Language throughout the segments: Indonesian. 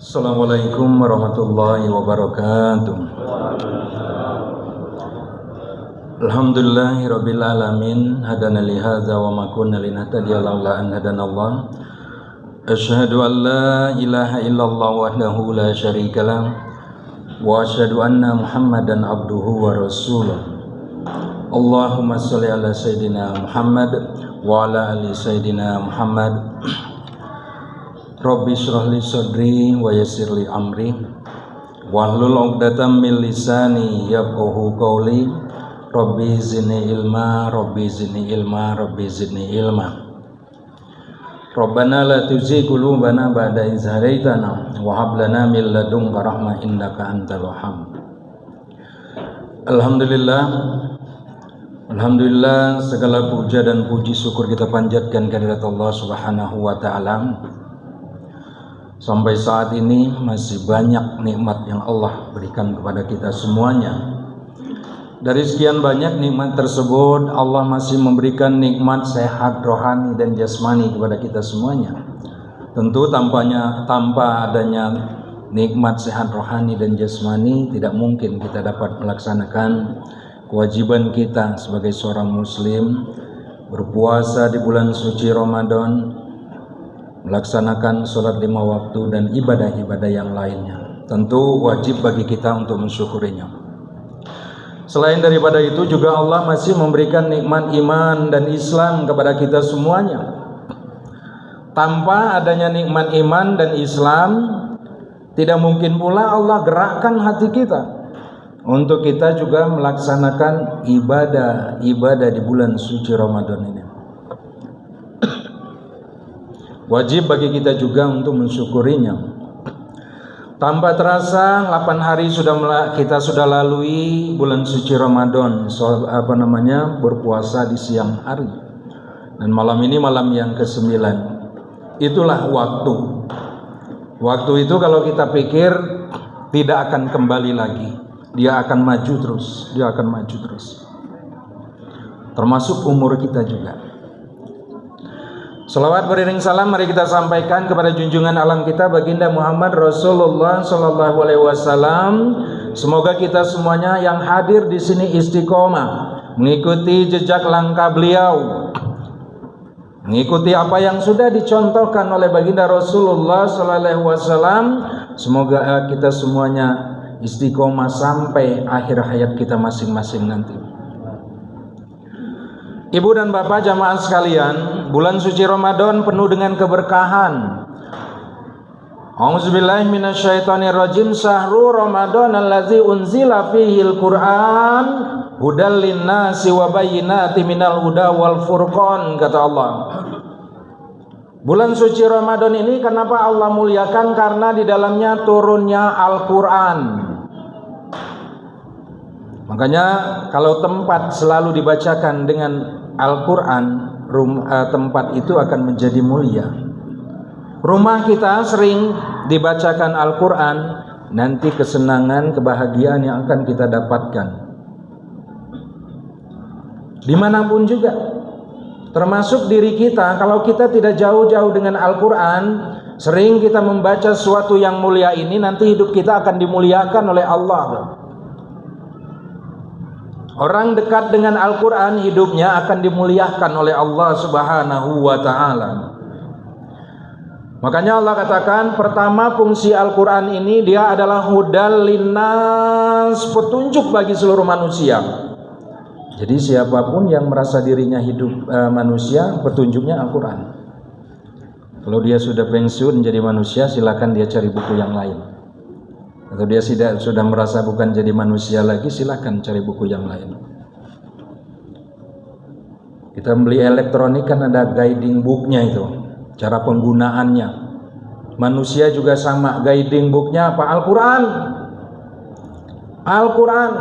Assalamualaikum warahmatullahi wabarakatuh. Alhamdulillahirabbil alamin hadana li hadza wa ma kunna linahtadiya laula an hadanallah. Asyhadu an la ilaha illallah wahdahu la syarikalah wa asyhadu anna Muhammadan abduhu wa rasuluh. Allahumma shalli ala sayidina Muhammad wa ala ali sayidina Muhammad. Rabbi shrah li sadri wa yassir li amri wahlul 'uqdatam min lisani yafqahu qawli. Rabbi zidni ilma, Rabbi zidni ilma, Rabbi zidni ilma. Rabbana la tuzigh qulubana ba'da idh hadaitana wa hab lana min ladunka rahmah innaka antal wahhab. Alhamdulillah, segala puja dan puji syukur kita panjatkan kehadirat Allah Subhanahu wa taala. Sampai saat ini masih banyak nikmat yang Allah berikan kepada kita semuanya. Dari sekian banyak nikmat tersebut, Allah masih memberikan nikmat sehat rohani dan jasmani kepada kita semuanya. Tentu tanpa adanya nikmat sehat rohani dan jasmani, tidak mungkin kita dapat melaksanakan kewajiban kita sebagai seorang muslim, berpuasa di bulan suci Ramadan, melaksanakan sholat 5 waktu dan ibadah-ibadah yang lainnya. Tentu wajib bagi kita untuk mensyukurinya. Selain daripada itu juga Allah masih memberikan nikmat iman dan Islam kepada kita semuanya. Tanpa adanya nikmat iman dan Islam, tidak mungkin pula Allah gerakkan hati kita untuk kita juga melaksanakan ibadah di bulan suci Ramadan ini. Wajib bagi kita juga untuk mensyukurinya. Tanpa terasa 8 hari kita sudah lalui bulan suci Ramadan, berpuasa di siang hari. Dan malam ini malam yang ke-9. Itulah waktu. Waktu itu kalau kita pikir tidak akan kembali lagi. Dia akan maju terus, Termasuk umur kita juga. Salawat beriring salam mari kita sampaikan kepada junjungan alam kita baginda Muhammad Rasulullah sallallahu alaihi wasallam. Semoga kita semuanya yang hadir di sini istiqomah mengikuti jejak langkah beliau, mengikuti apa yang sudah dicontohkan oleh baginda Rasulullah sallallahu alaihi wasallam. Semoga kita semuanya istiqomah sampai akhir hayat kita masing-masing nanti. Ibu dan bapak jamaah sekalian, bulan suci Ramadan penuh dengan keberkahan. A'udzubillahi minasyaitonirrajim. Syahrul Ramadan allazi unzila fihil Qur'an hudal linnasi wa bayyinatin minal huda wal furqan, kata Allah. Bulan suci Ramadan ini kenapa Allah muliakan? Karena di dalamnya turunnya Al-Qur'an. Makanya kalau tempat selalu dibacakan dengan Al-Quran, tempat itu akan menjadi mulia. Rumah kita sering dibacakan Al-Quran, nanti kesenangan, kebahagiaan yang akan kita dapatkan dimanapun juga. Termasuk diri kita, kalau kita tidak jauh-jauh dengan Al-Quran, sering kita membaca sesuatu yang mulia ini, nanti hidup kita akan dimuliakan oleh Allah. Orang dekat dengan Al-Quran hidupnya akan dimuliakan oleh Allah Subhanahu wa ta'ala. Makanya Allah katakan pertama fungsi Al-Quran ini dia adalah hudal linnas, petunjuk bagi seluruh manusia. Jadi siapapun yang merasa dirinya hidup manusia, petunjuknya Al-Quran. Kalau dia sudah pensiun jadi manusia, silakan dia cari buku yang lain. Atau dia sudah merasa bukan jadi manusia lagi, silakan cari buku yang lain. Kita beli elektronik kan ada guiding booknya itu, cara penggunaannya. Manusia juga sama, guiding booknya apa? Al-Quran. Al-Quran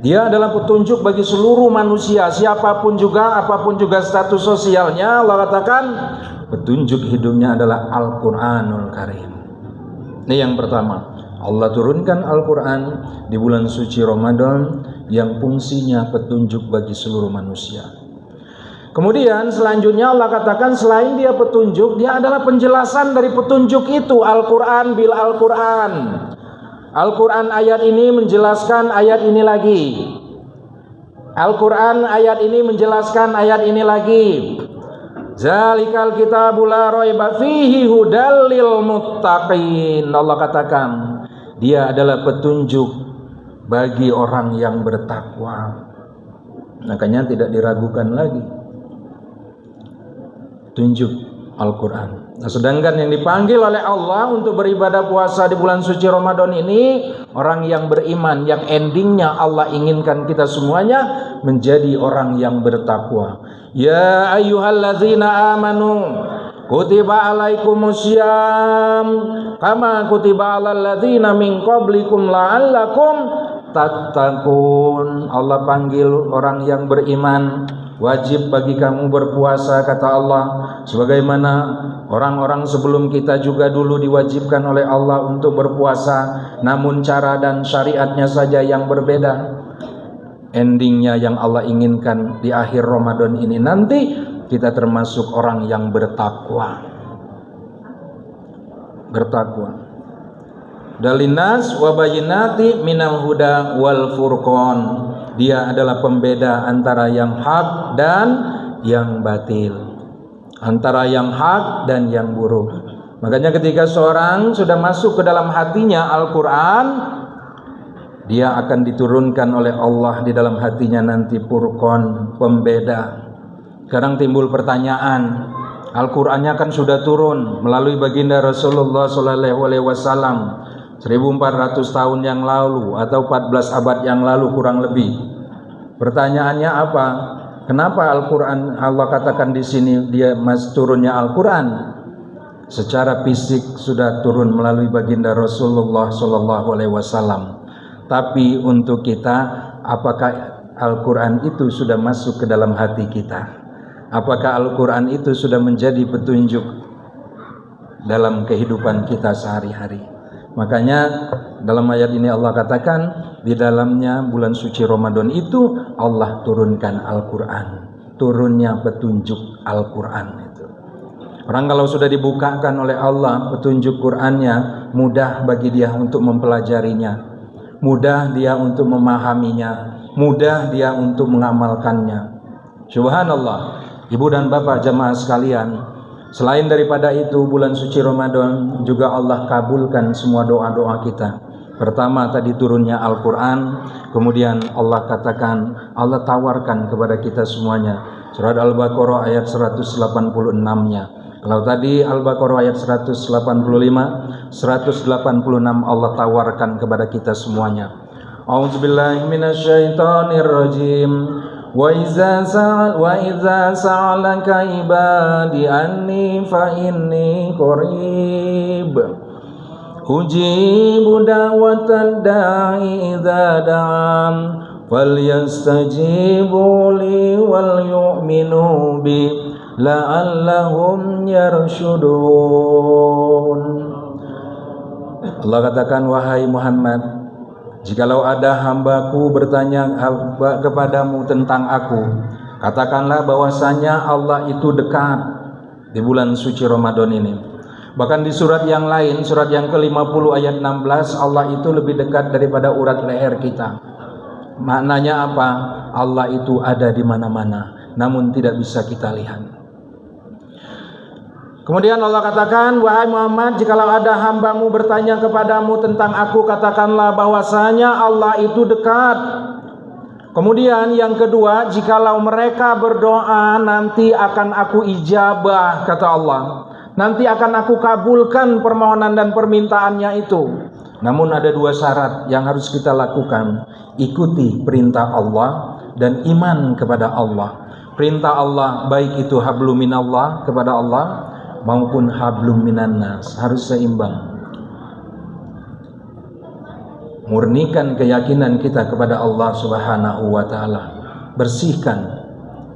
dia adalah petunjuk bagi seluruh manusia, siapapun juga, apapun juga status sosialnya. Allah katakan petunjuk hidupnya adalah Al-Quranul Karim. Ini yang pertama. Allah turunkan Al-Quran di bulan suci Ramadan yang fungsinya petunjuk bagi seluruh manusia. Kemudian selanjutnya Allah katakan selain dia petunjuk, dia adalah penjelasan dari petunjuk itu, Al-Quran bil Al-Quran. Al-Quran ayat ini menjelaskan ayat ini lagi. Al-Quran ayat ini menjelaskan ayat ini lagi. Zalikal kitabul la raiba fihi hudal lil muttaqin. Allah katakan dia adalah petunjuk bagi orang yang bertakwa. Makanya tidak diragukan lagi. Tunjuk Al-Quran. Nah, sedangkan yang dipanggil oleh Allah untuk beribadah puasa di bulan suci Ramadan ini orang yang beriman, yang endingnya Allah inginkan kita semuanya menjadi orang yang bertakwa. Ya ayyuhallazina amanu kutiba alaikumussyam kama kutiba alal ladzina min qablikum la'allakum tattaqun. Allah panggil orang yang beriman, wajib bagi kamu berpuasa kata Allah, sebagaimana orang-orang sebelum kita juga dulu diwajibkan oleh Allah untuk berpuasa, namun cara dan syariatnya saja yang berbeda. Endingnya yang Allah inginkan di akhir Ramadan ini nanti kita termasuk orang yang bertakwa. Bertakwa. Dalinas wa bayyinati minal huda wal furqan. Dia adalah pembeda antara yang hak dan yang batil, antara yang hak dan yang buruk. Makanya ketika seorang sudah masuk ke dalam hatinya Al-Quran, dia akan diturunkan oleh Allah di dalam hatinya nanti Furqan, pembeda. Sekarang timbul pertanyaan, Al-Qur'annya kan sudah turun melalui baginda Rasulullah SAW 1400 tahun yang lalu atau 14 abad yang lalu kurang lebih. Pertanyaannya apa? Kenapa Al-Qur'an Allah katakan di sini dia turunnya Al-Qur'an? Secara fisik sudah turun melalui baginda Rasulullah SAW. Tapi untuk kita, apakah Al-Qur'an itu sudah masuk ke dalam hati kita? Apakah Al-Qur'an itu sudah menjadi petunjuk dalam kehidupan kita sehari-hari? Makanya dalam ayat ini Allah katakan di dalamnya bulan suci Ramadan itu Allah turunkan Al-Quran, turunnya petunjuk Al-Quran itu. Orang kalau sudah dibukakan oleh Allah petunjuk Qurannya, mudah bagi dia untuk mempelajarinya, mudah dia untuk memahaminya, mudah dia untuk mengamalkannya. Subhanallah, ibu dan bapak jamaah sekalian, selain daripada itu bulan suci Ramadan juga Allah kabulkan semua doa-doa kita. Pertama tadi turunnya Al-Quran, kemudian Allah katakan, Allah tawarkan kepada kita semuanya. Surat Al-Baqarah ayat 186-nya. Kalau tadi Al-Baqarah ayat 185, 186 Allah tawarkan kepada kita semuanya. A'udzubillahi minasyaitonirrajim. Wa iza sa'alaka ibadi anni fa inni qarib ujibu da'watad da'i idza da'an falyastajibu li wal yu'minu bi la'allahum yarshudun. Allah katakan, wahai Muhammad, jikalau ada hambaku bertanya kepadamu tentang aku, katakanlah bahwasanya Allah itu dekat di bulan suci Ramadan ini. Bahkan di surat yang lain, surat yang ke-50 ayat 16, Allah itu lebih dekat daripada urat leher kita. Maknanya apa? Allah itu ada di mana-mana, namun tidak bisa kita lihat. Kemudian Allah katakan, wahai Muhammad, jikalau ada hambamu bertanya kepadamu tentang aku, katakanlah bahwasanya Allah itu dekat. Kemudian yang kedua, jikalau mereka berdoa, nanti akan aku ijabah, kata Allah. Nanti akan aku kabulkan permohonan dan permintaannya itu. Namun ada dua syarat yang harus kita lakukan. Ikuti perintah Allah dan iman kepada Allah. Perintah Allah baik itu hablum minallah kepada Allah maupun hablum minannas, harus seimbang. Murnikan keyakinan kita kepada Allah Subhanahu wa taala. Bersihkan.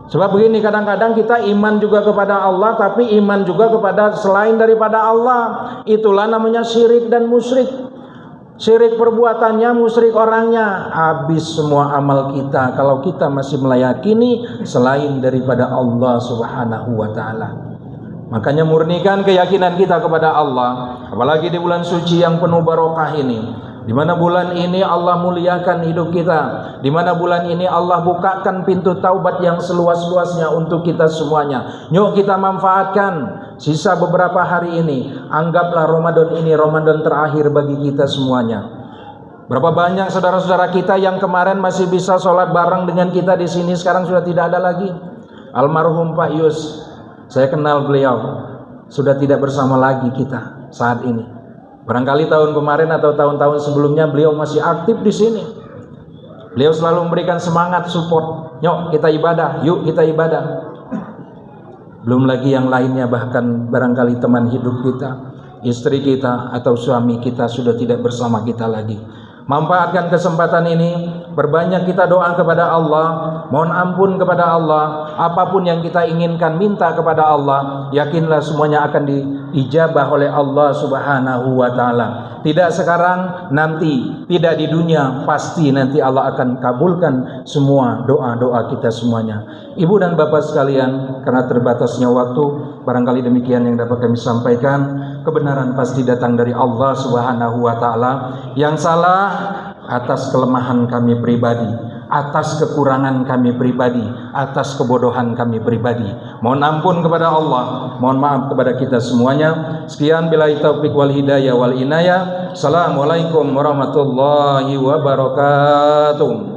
Sebab begini, kadang-kadang kita iman juga kepada Allah, tapi iman juga kepada selain daripada Allah. Itulah namanya syirik dan musyrik. syirik perbuatannya, musyrik orangnya, habis semua amal kita kalau kita masih meyakini selain daripada Allah Subhanahu wa taala. Makanya murnikan keyakinan kita kepada Allah, apalagi di bulan suci yang penuh barokah ini. Di mana bulan ini Allah muliakan hidup kita, di mana bulan ini Allah bukakan pintu taubat yang seluas-luasnya untuk kita semuanya. Yuk kita manfaatkan sisa beberapa hari ini. Anggaplah Ramadan ini Ramadan terakhir bagi kita semuanya. Berapa banyak saudara-saudara kita yang kemarin masih bisa sholat bareng dengan kita di sini, sekarang sudah tidak ada lagi. Almarhum Pak Yus, saya kenal beliau, sudah tidak bersama lagi kita saat ini. Barangkali tahun kemarin atau tahun-tahun sebelumnya beliau masih aktif di sini. Beliau selalu memberikan semangat, support. Yuk kita ibadah, yuk kita ibadah. Belum lagi yang lainnya, bahkan barangkali teman hidup kita, istri kita atau suami kita sudah tidak bersama kita lagi. Manfaatkan kesempatan ini, berbanyak kita doa kepada Allah, mohon ampun kepada Allah, apapun yang kita inginkan minta kepada Allah, yakinlah semuanya akan diijabah oleh Allah Subhanahu wa taala. Tidak sekarang, nanti, tidak di dunia, pasti nanti Allah akan kabulkan semua doa-doa kita semuanya. Ibu dan bapak sekalian, karena terbatasnya waktu, barangkali demikian yang dapat kami sampaikan. Kebenaran pasti datang dari Allah Subhanahu wa taala. Yang salah atas kelemahan kami pribadi, atas kekurangan kami pribadi, atas kebodohan kami pribadi. Mohon ampun kepada Allah, mohon maaf kepada kita semuanya. Sekian, billahi taufik wal hidayah wal inayah. Assalamualaikum warahmatullahi wabarakatuh.